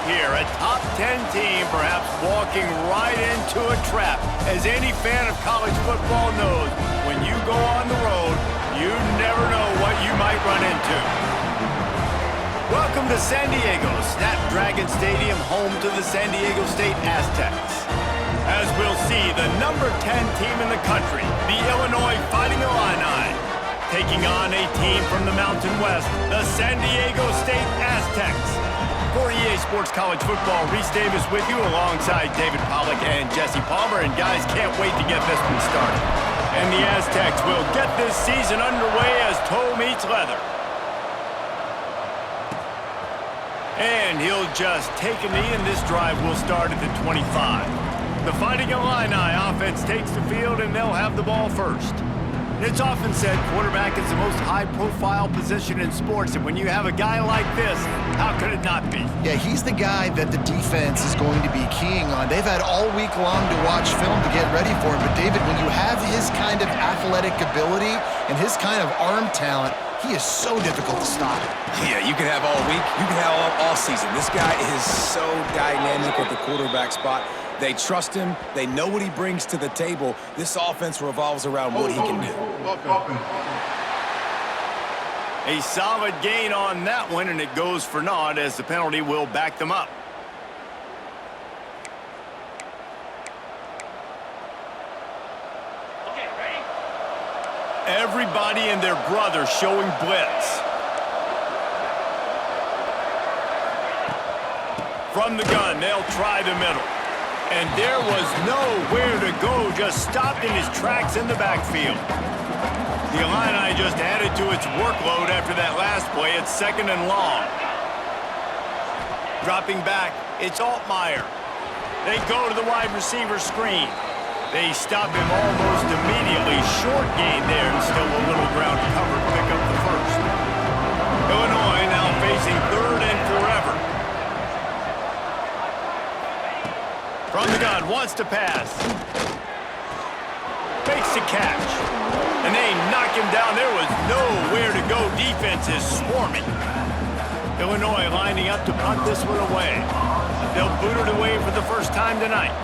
here. A top 10 team perhaps walking right into a trap. As any fan of college football knows, when you go on the road, you never know what you might run into. Welcome to San Diego, Snapdragon Stadium, home to the San Diego State Aztecs. As we'll see, the number 10 team in the country, the Illinois Fighting Illini, taking on a team from the Mountain West, the San Diego State Aztecs. For EA Sports College Football, Reese Davis with you alongside David Pollack and Jesse Palmer. And guys, can't wait to get this one started. And the Aztecs will get this season underway as toe meets leather. And he'll just take a knee, and this drive will start at the 25. The Fighting Illini offense takes the field, and they'll have the ball first. It's often said quarterback is the most high-profile position in sports, and when you have a guy like this, how could it not be? Yeah, he's the guy that the defense is going to be keying on. They've had all week long to watch film to get ready for him, but David, when you have his kind of athletic ability and his kind of arm talent, he is so difficult to stop. Yeah, you can have all week, you can have all season. This guy is so dynamic at the quarterback spot. They trust him. They know what he brings to the table. This offense revolves around what he can do. A solid gain on that one, and it goes for naught as the penalty will back them up. Okay, ready? Everybody and their brother showing blitz. From the gun, they'll try the middle. And there was nowhere to go, just stopped in his tracks in the backfield. The Illini just added to its workload after that last play. It's 2nd and long. Dropping back, it's Altmaier. They go to the wide receiver screen. They stop him almost immediately. Short gain there, and still a little ground to cover to pick up the first. Illinois now facing 3rd and forever. From the gun, wants to pass. Fakes the catch. And they knock him down. There was nowhere to go. Defense is swarming. Illinois lining up to punt this one away. They'll boot it away for the first time tonight.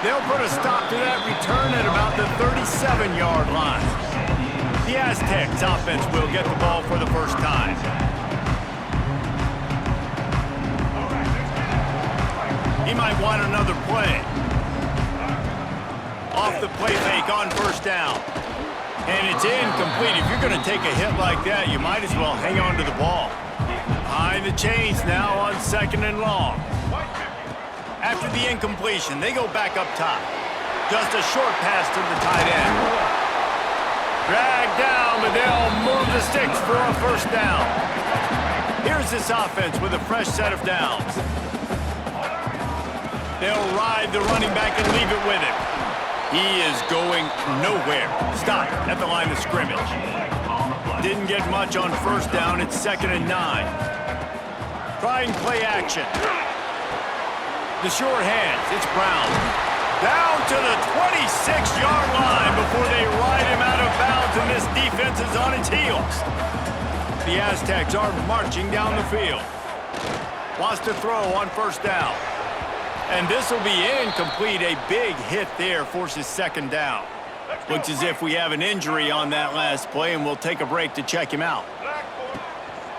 They'll put a stop to that return at about the 37-yard line. The Aztecs offense will get the ball for the first time. He might want another play. Off the play fake on 1st down. And it's incomplete. If you're going to take a hit like that, you might as well hang on to the ball. Behind the chains now on 2nd and long. After the incompletion, they go back up top. Just a short pass to the tight end. Dragged down, but they'll move the sticks for a 1st down. Here's this offense with a fresh set of downs. They'll ride the running back and leave it with him. He is going nowhere. Stop at the line of scrimmage. Didn't get much on 1st down. It's 2nd and 9. Trying play action. The short hands. It's Brown. Down to the 26-yard line before they ride him out of bounds, and this defense is on its heels. The Aztecs are marching down the field. Wants to throw on 1st down. And this will be incomplete. A big hit there forces 2nd down. Looks as if we have an injury on that last play, and we'll take a break to check him out.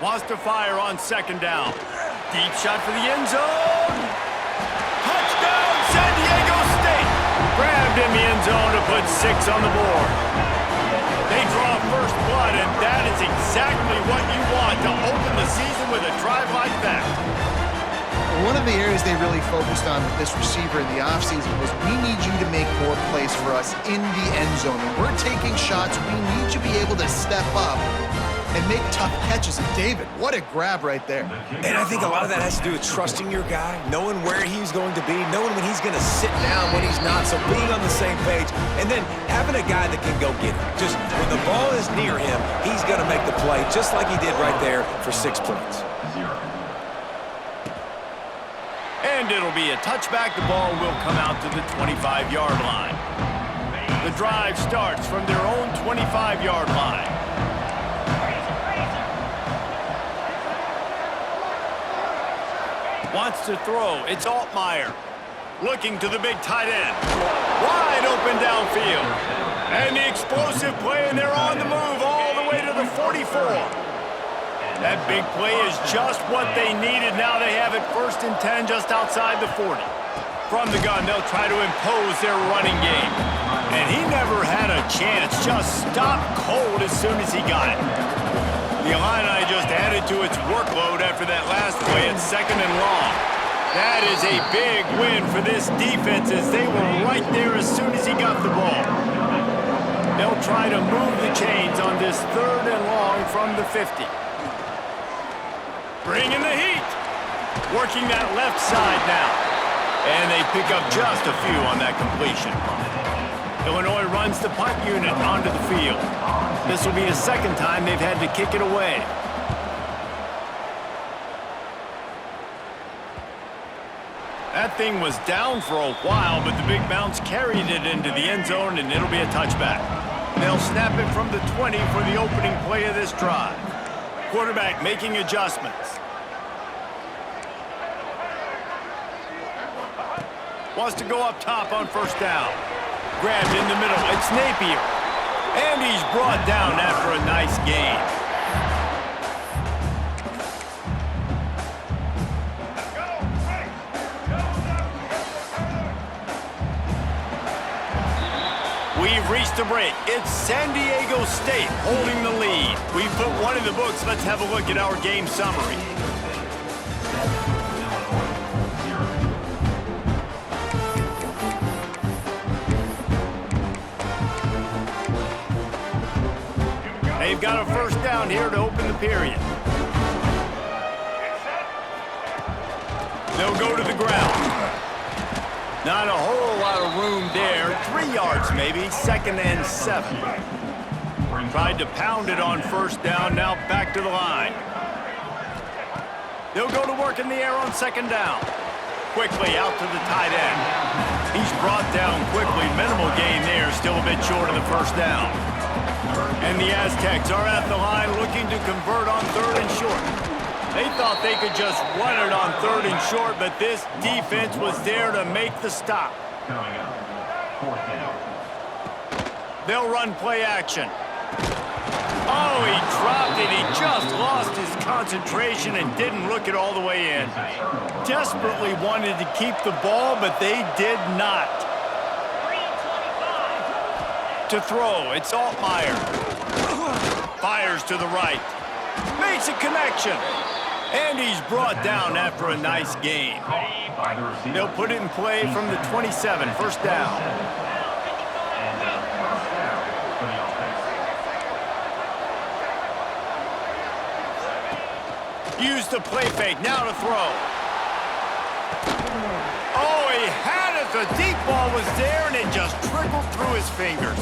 Wants to fire on 2nd down. Deep shot for the end zone. Touchdown, San Diego State. Grabbed in the end zone to put 6 on the board. They draw first blood, and that is exactly what you want to open the season with a drive like that. One of the areas they really focused on with this receiver in the offseason was, we need you to make more plays for us in the end zone. When we're taking shots, we need you to be able to step up and make tough catches. And David, what a grab right there. And I think a lot of that has to do with trusting your guy, knowing where he's going to be, knowing when he's going to sit down, when he's not, so being on the same page, and then having a guy that can go get it. Just when the ball is near him, he's going to make the play, just like he did right there for 6 points. And it'll be a touchback. The ball will come out to the 25-yard line. The drive starts from their own 25-yard line. Wants to throw. It's Altmaier. Looking to the big tight end. Wide open downfield. And the explosive play, and they're on the move all the way to the 44. That big play is just what they needed. Now they have it 1st and 10 just outside the 40. From the gun, they'll try to impose their running game. And he never had a chance. Just stopped cold as soon as he got it. The Illini just added to its workload after that last play at 2nd and long. That is a big win for this defense as they were right there as soon as he got the ball. They'll try to move the chains on this 3rd and long from the 50. Bringing the heat. Working that left side now. And they pick up just a few on that completion. Illinois runs the punt unit onto the field. This will be the 2nd time they've had to kick it away. That thing was down for a while, but the big bounce carried it into the end zone, and it'll be a touchback. They'll snap it from the 20 for the opening play of this drive. Quarterback making adjustments. Wants to go up top on 1st down. Grabbed in the middle. It's Napier. And he's brought down after a nice gain. We've reached a break. It's San Diego State holding the lead. We've put one in the books. Let's have a look at our game summary. They've got a 1st down here to open the period. They'll go to the ground. Not a whole lot of room there. 3 yards maybe. 2nd and 7. Tried to pound it on 1st down. Now back to the line. They'll go to work in the air on 2nd down. Quickly out to the tight end. He's brought down quickly. Minimal gain there. Still a bit short of the 1st down. And the Aztecs are at the line looking to convert on 3rd and short. They thought they could just run it on 3rd and short, but this defense was there to make the stop. They'll run play action. Oh, he dropped it. He just lost his concentration and didn't look it all the way in. Desperately wanted to keep the ball, but they did not. To throw, it's Altmaier. Fires to the right. Makes a connection. And he's brought down after a nice gain. They'll put it in play from the 27, 1st down. Use the play fake, now to throw. Oh, he had it. The deep ball was there, and it just trickled through his fingers.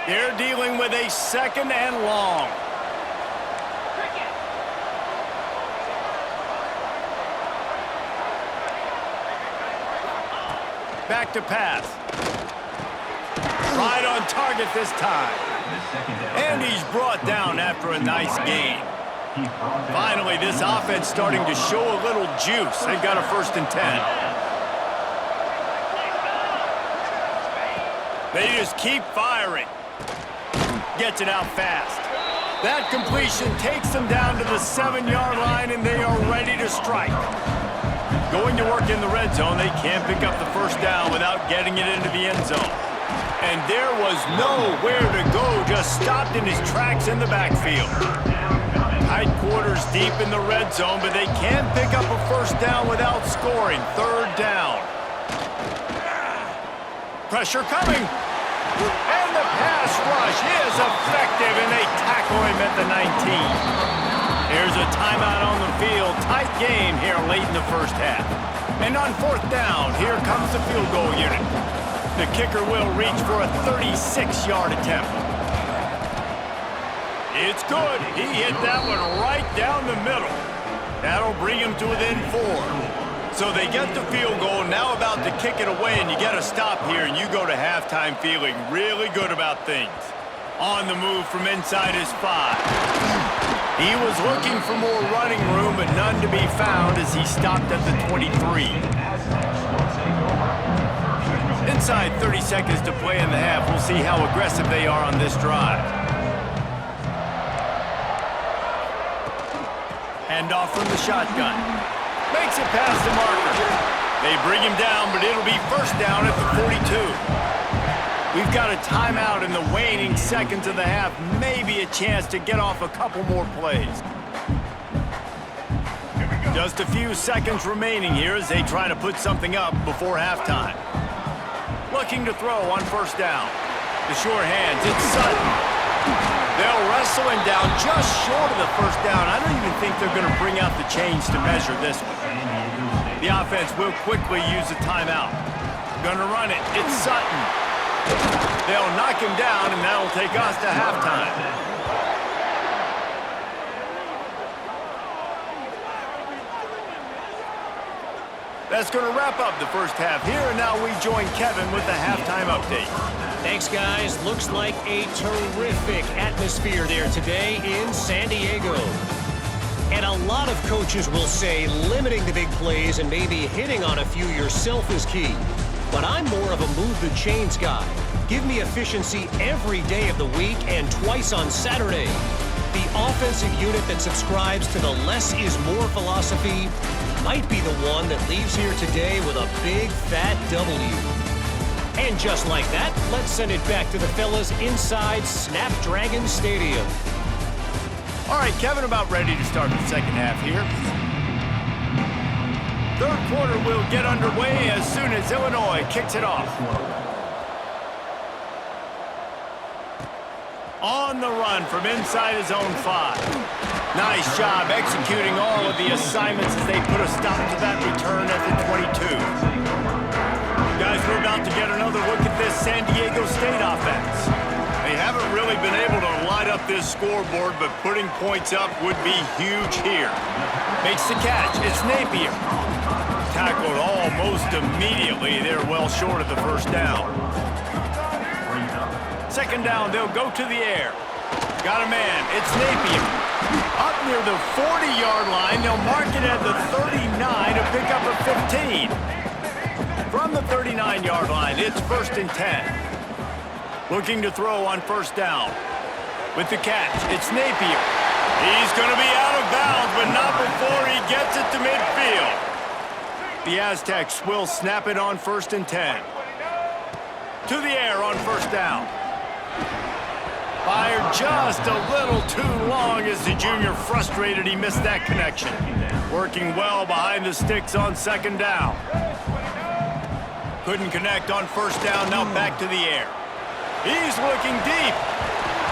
They're dealing with a 2nd and long. Back to pass. Right on target this time. And he's brought down after a nice gain. Finally, this offense starting to show a little juice. They've got a 1st and 10. They just keep firing. Gets it out fast. That completion takes them down to the 7-yard line, and they are ready to strike. Going to work in the red zone, they can't pick up the 1st down without getting it into the end zone. And there was nowhere to go, just stopped in his tracks in the backfield. Tight quarters deep in the red zone, but they can't pick up a 1st down without scoring. 3rd down. Pressure coming. And the pass rush is effective, and they tackle him at the 19. There's a timeout on the field. Tight game here late in the 1st half. And on 4th down, here comes the field goal unit. The kicker will reach for a 36-yard attempt. It's good. He hit that one right down the middle. That'll bring him to within 4. So they get the field goal, now about to kick it away, and you get a stop here, and you go to halftime feeling really good about things. On the move from inside his 5. He was looking for more running room, but none to be found as he stopped at the 23. Inside 30 seconds to play in the half. We'll see how aggressive they are on this drive. Handoff from the shotgun. Makes it past the marker. They bring him down, but it'll be first down at the 42. We've got a timeout in the waning seconds of the half. Maybe a chance to get off a couple more plays. Just a few seconds remaining here as they try to put something up before halftime. Looking to throw on first down. The short hands, it's Sutton. They'll wrestle him down just short of the first down. I don't even think they're going to bring out the chains to measure this one. The offense will quickly use a timeout. Gonna run it, it's Sutton. They'll knock him down, and that'll take us to halftime. That's going to wrap up the first half here, and now we join Kevin with the halftime update. Thanks, guys. Looks like a terrific atmosphere there today in San Diego. And a lot of coaches will say limiting the big plays and maybe hitting on a few yourself is key. But I'm more of a move the chains guy. Give me efficiency every day of the week and twice on Saturday. The offensive unit that subscribes to the less is more philosophy might be the one that leaves here today with a big fat W. And just like that, let's send it back to the fellas inside Snapdragon Stadium. All right, Kevin, about ready to start the second half here. Third quarter will get underway as soon as Illinois kicks it off. On the run from inside his own 5. Nice job executing all of the assignments as they put a stop to that return at the 22. Guys, we're about to get another look at this San Diego State offense. They haven't really been able to light up this scoreboard, but putting points up would be huge here. Makes the catch. It's Napier. Tackled almost immediately. They're well short of the first down. Second down, they'll go to the air. Got a man. It's Napier. Up near the 40-yard line. They'll mark it at the 39 to pick up a 15. From the 39-yard line, it's first and 10. Looking to throw on first down. With the catch, it's Napier. He's going to be out of bounds, but not before he gets it to midfield. The Aztecs will snap it on first and 10. To the air on first down. Fired just a little too long as the junior frustrated he missed that connection. Working well behind the sticks on second down. Couldn't connect on first down, now back to the air. He's looking deep.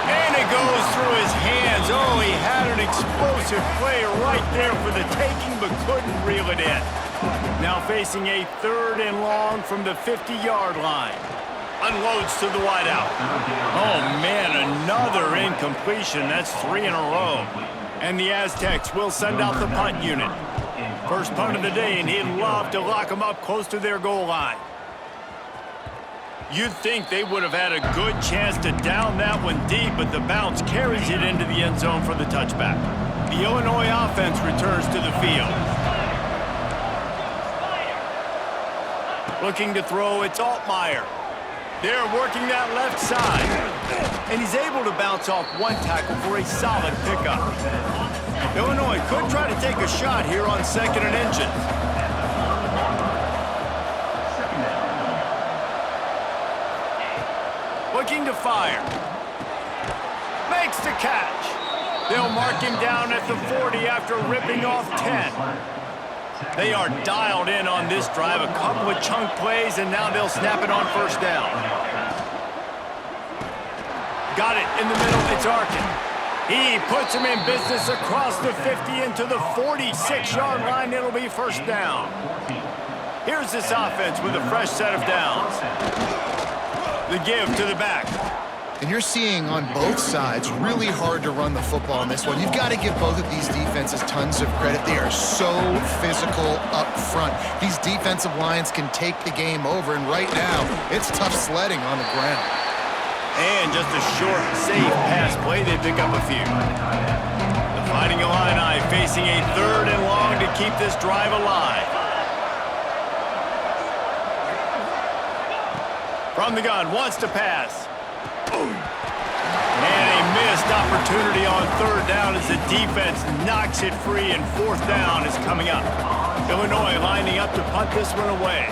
And it goes through his hands. Oh, he had an explosive play right there for the taking, but couldn't reel it in. Now facing a third and long from the 50-yard line. Unloads to the wideout. Oh, man, another incompletion. That's 3 in a row. And the Aztecs will send out the punt unit. First punt of the day, and he'd love to lock them up close to their goal line. You'd think they would have had a good chance to down that one deep, but the bounce carries it into the end zone for the touchback. The Illinois offense returns to the field. Looking to throw, it's Altmaier. They're working that left side. And he's able to bounce off one tackle for a solid pickup. Illinois could try to take a shot here on second and inches. Looking to fire. Makes the catch. They'll mark him down at the 40 after ripping off 10. They are dialed in on this drive. A couple of chunk plays, and now they'll snap it on first down. Got it in the middle. It's Arkin. He puts him in business across the 50 into the 46-yard line. It'll be first down. Here's this offense with a fresh set of downs. The give to the back. And you're seeing on both sides really hard to run the football in this one. You've got to give both of these defenses tons of credit. They are so physical up front. These defensive lines can take the game over, and right now, it's tough sledding on the ground. And just a short, safe pass play, they pick up a few. The Fighting Illini facing a 3rd and long to keep this drive alive. From the gun, wants to pass. And a missed opportunity on 3rd down as the defense knocks it free, and 4th down is coming up. Illinois lining up to punt this one away.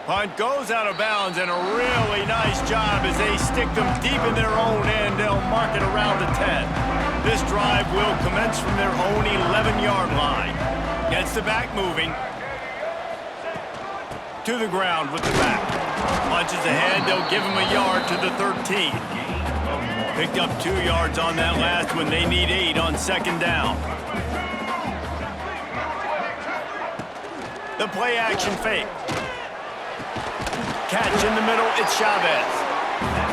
Punt goes out of bounds, and a really nice job as they stick them deep in their own end. They'll mark it around the 10. This drive will commence from their own 11-yard line. Gets the back moving. To the ground with the back. Punches ahead, they'll give him a yard to the 13. Picked up 2 yards on that last one. They need 8 on 2nd down. The play action fake. Catch in the middle, it's Chavez.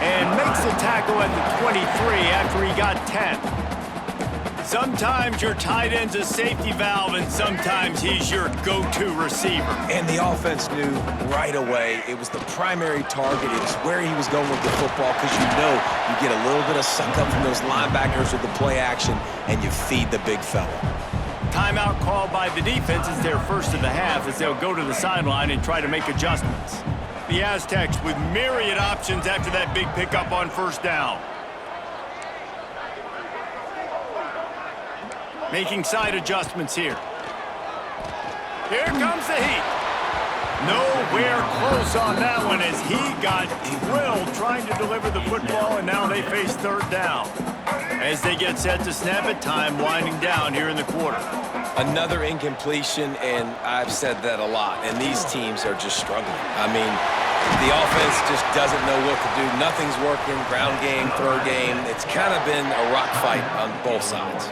And makes the tackle at the 23 after he got 10. Sometimes your tight end's a safety valve, and sometimes he's your go-to receiver. And the offense knew right away it was the primary target. It was where he was going with the football, because you know you get a little bit of suck up from those linebackers with the play action, and you feed the big fella. Timeout called by the defense is their first of the half, as they'll go to the sideline and try to make adjustments. The Aztecs with myriad options after that big pickup on 1st down. Making side adjustments here. Here comes the heat. Nowhere close on that one as he got drilled trying to deliver the football, and now they face 3rd down. As they get set to snap it, time winding down here in the quarter. Another incompletion, and I've said that a lot, and these teams are just struggling. I mean, the offense just doesn't know what to do. Nothing's working. Ground game, throw game. It's kind of been a rock fight on both sides.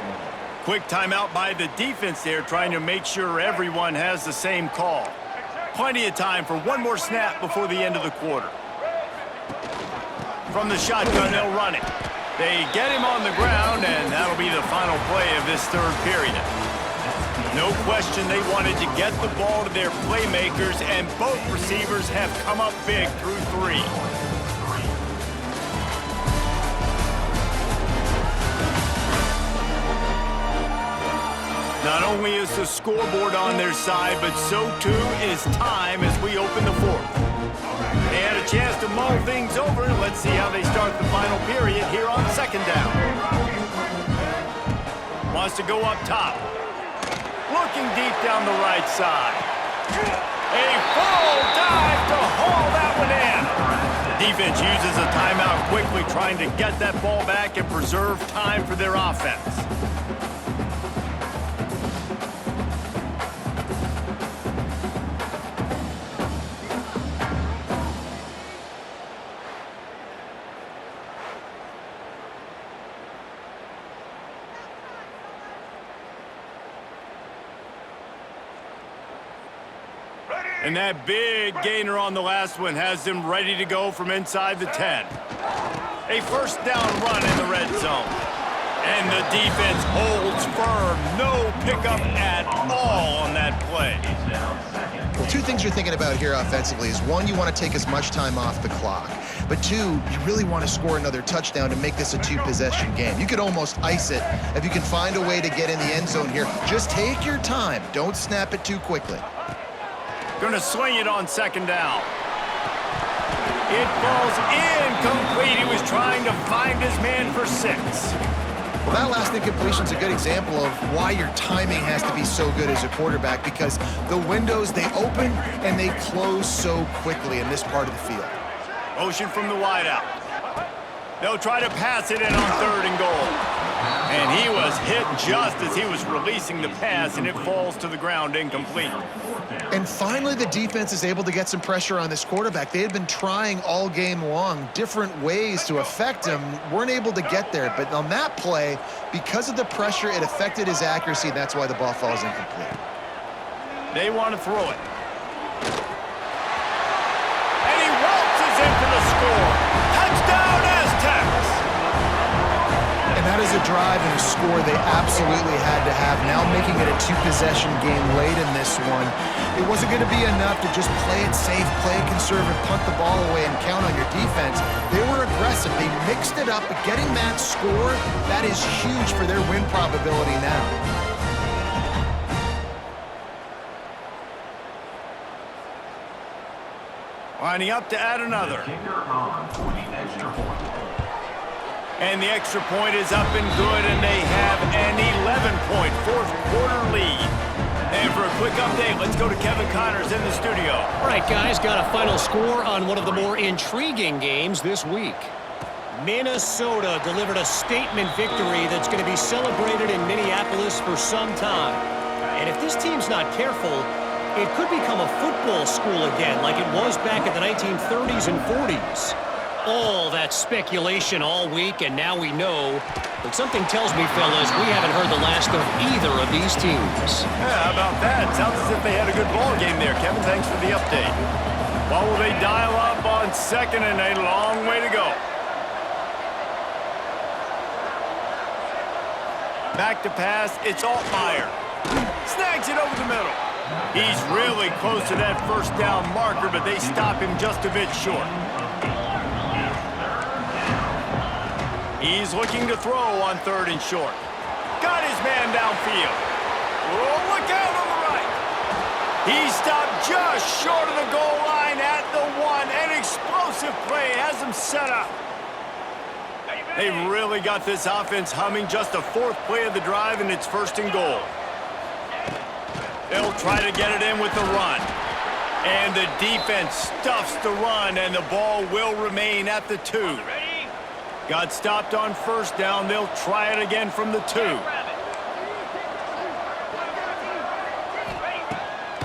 Quick timeout by the defense there, trying to make sure everyone has the same call. Plenty of time for one more snap before the end of the quarter. From the shotgun, they'll run it. They get him on the ground, and that'll be the final play of this 3rd period. No question they wanted to get the ball to their playmakers, and both receivers have come up big through 3. Not only is the scoreboard on their side, but so too is time as we open the 4th. They had a chance to mull things over. Let's see how they start the final period here on 2nd down. Wants to go up top. Looking deep down the right side. A full dive to haul that one in. Defense uses a timeout quickly, trying to get that ball back and preserve time for their offense. And that big gainer on the last one has them ready to go from inside the 10. A 1st down run in the red zone. And the defense holds firm. No pickup at all on that play. Well, 2 things you're thinking about here offensively is, 1, you want to take as much time off the clock. But 2, you really want to score another touchdown to make this a 2-possession game. You could almost ice it if you can find a way to get in the end zone here. Just take your time. Don't snap it too quickly. Going to swing it on 2nd down. It falls incomplete. He was trying to find his man for 6. Well, that last incompletion is a good example of why your timing has to be so good as a quarterback, because the windows, they open and they close so quickly in this part of the field. Motion from the wideout. They'll try to pass it in on 3rd and goal. And he was hit just as he was releasing the pass, and it falls to the ground incomplete. And finally, the defense is able to get some pressure on this quarterback. They had been trying all game long different ways to affect him, weren't able to get there. But on that play, because of the pressure, it affected his accuracy, and that's why the ball falls incomplete. They want to throw it. And for the score. Touchdown, Aztecs! And that is a drive and a score they absolutely had to have. Now making it a two-possession game late in this one. It wasn't going to be enough to just play it safe, play it conservative, punt the ball away, and count on your defense. They were aggressive. They mixed it up, but getting that score, that is huge for their win probability now. Lining up to add another. And the extra point is up and good, and they have an 11-point fourth-quarter lead. And for a quick update, let's go to Kevin Connors in the studio. All right, guys, got a final score on one of the more intriguing games this week. Minnesota delivered a statement victory that's going to be celebrated in Minneapolis for some time. And if this team's not careful, it could become a football school again like it was back in the 1930s and 40s. All that speculation all week, and now we know. But something tells me, fellas, we haven't heard the last of either of these teams. Yeah, how about that? Sounds as if they had a good ball game there. Kevin, thanks for the update. Well, will they dial up on second and a long way to go? Back to pass, it's Altmaier. Snags it over the middle. He's really close to that first down marker, but they stop him just a bit short. He's looking to throw on third and short. Got his man downfield. Oh, look out on the right. He stopped just short of the goal line at the one. An explosive play has him set up. They've really got this offense humming. Just the fourth play of the drive, and it's first and goal. They'll try to get it in with the run. And the defense stuffs the run, and the ball will remain at the 2. Got stopped on first down. They'll try it again from the 2.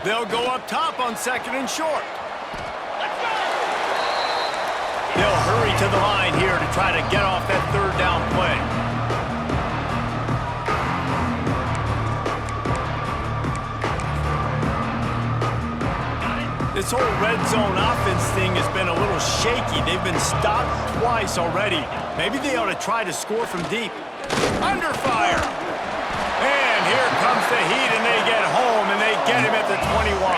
They'll go up top on second and short. They'll hurry to the line here to try to get off that third down play. This whole red zone offense thing has been a little shaky. They've been stopped twice already. Maybe they ought to try to score from deep. Under fire. And here comes the heat, and they get home, and they get him at the 21.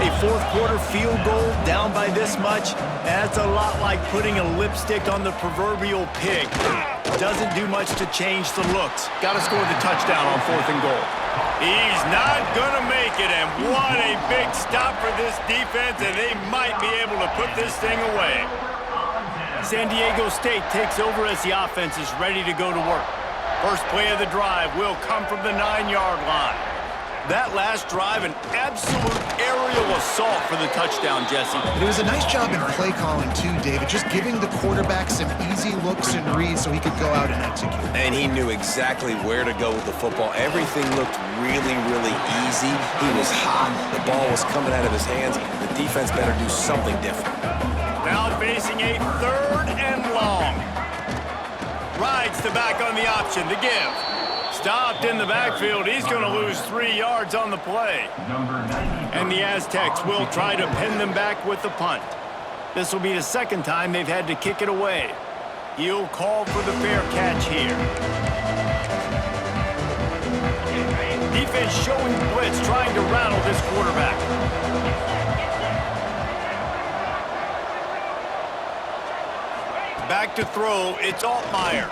A fourth-quarter field goal down by this much, that's a lot like putting a lipstick on the proverbial pig. Doesn't do much to change the looks. Got to score the touchdown on fourth and goal. He's not going to make it, and what a big stop for this defense, and they might be able to put this thing away. San Diego State takes over as the offense is ready to go to work. First play of the drive will come from the 9-yard line. That last drive, an absolute aerial assault for the touchdown, Jesse. But it was a nice job in play calling too, David, just giving the quarterback some easy looks and reads so he could go out and execute. And he knew exactly where to go with the football. Everything looked really, really easy. He was hot. The ball was coming out of his hands. The defense better do something different. Now facing a third and long. Rides the back on the option to give. Stopped in the backfield. He's going to lose 3 yards on the play. And the Aztecs will try to pin them back with the punt. This will be the second time they've had to kick it away. He'll call for the fair catch here. Defense showing blitz, trying to rattle this quarterback. Back to throw, it's Altmaier.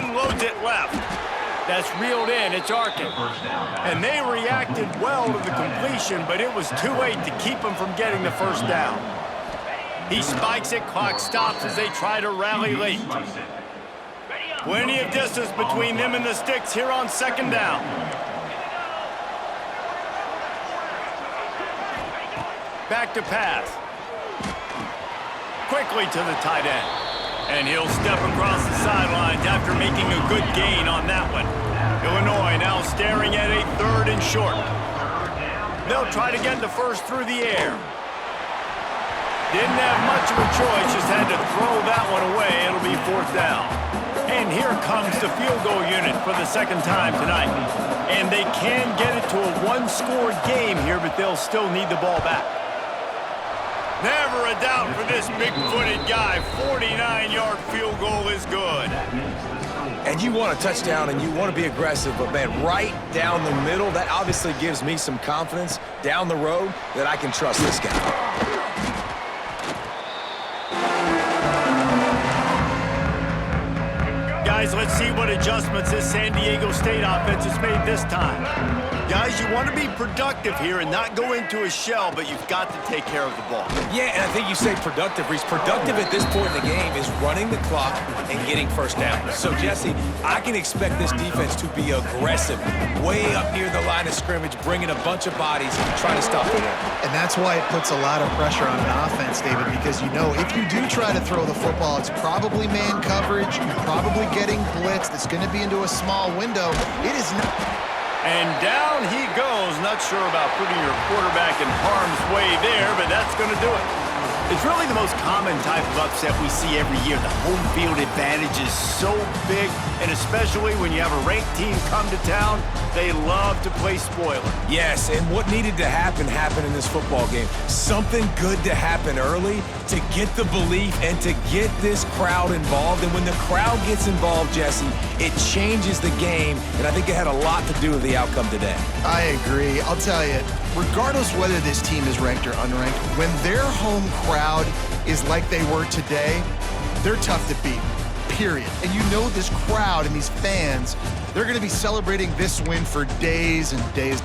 Unloads it left. That's reeled in, it's Arkin. And they reacted well to the completion, but it was too late to keep them from getting the first down. He spikes it, clock stops as they try to rally late. Plenty of distance between them and the sticks here on second down. Back to pass. Quickly to the tight end. And he'll step across the sidelines after making a good gain on that one. Illinois now staring at a third and short. They'll try to get the first through the air. Didn't have much of a choice, just had to throw that one away. It'll be fourth down. And here comes the field goal unit for the second time tonight. And they can get it to a one-score game here, but they'll still need the ball back. Never a doubt for this big-footed guy. 49-yard field goal is good. And you want a touchdown and you want to be aggressive, but, man, right down the middle, that obviously gives me some confidence down the road that I can trust this guy. Guys, let's see what adjustments this San Diego State offense has made this time. Guys, you want to be productive here and not go into a shell, but you've got to take care of the ball. Yeah, and I think you say productive, Reese. Productive at this point in the game is running the clock and getting first down. So, Jesse, I can expect this defense to be aggressive, way up near the line of scrimmage, bringing a bunch of bodies, trying to stop the run. And that's why it puts a lot of pressure on an offense, David, because you know if you do try to throw the football, it's probably man coverage, you're probably getting blitzed, it's going to be into a small window. It is not... And down he goes. Not sure about putting your quarterback in harm's way there, but that's going to do it. It's really the most common type of upset we see every year. The home field advantage is so big, and especially when you have a ranked team come to town, they love to play spoiler. Yes, and what needed to happen happened in this football game. Something good to happen early to get the belief and to get this crowd involved. And when the crowd gets involved, Jesse, it changes the game, and I think it had a lot to do with the outcome today. I agree. I'll tell you, regardless whether this team is ranked or unranked, when their home crowd is like they were today, they're tough to beat, period. And you know this crowd and these fans, they're going to be celebrating this win for days and days.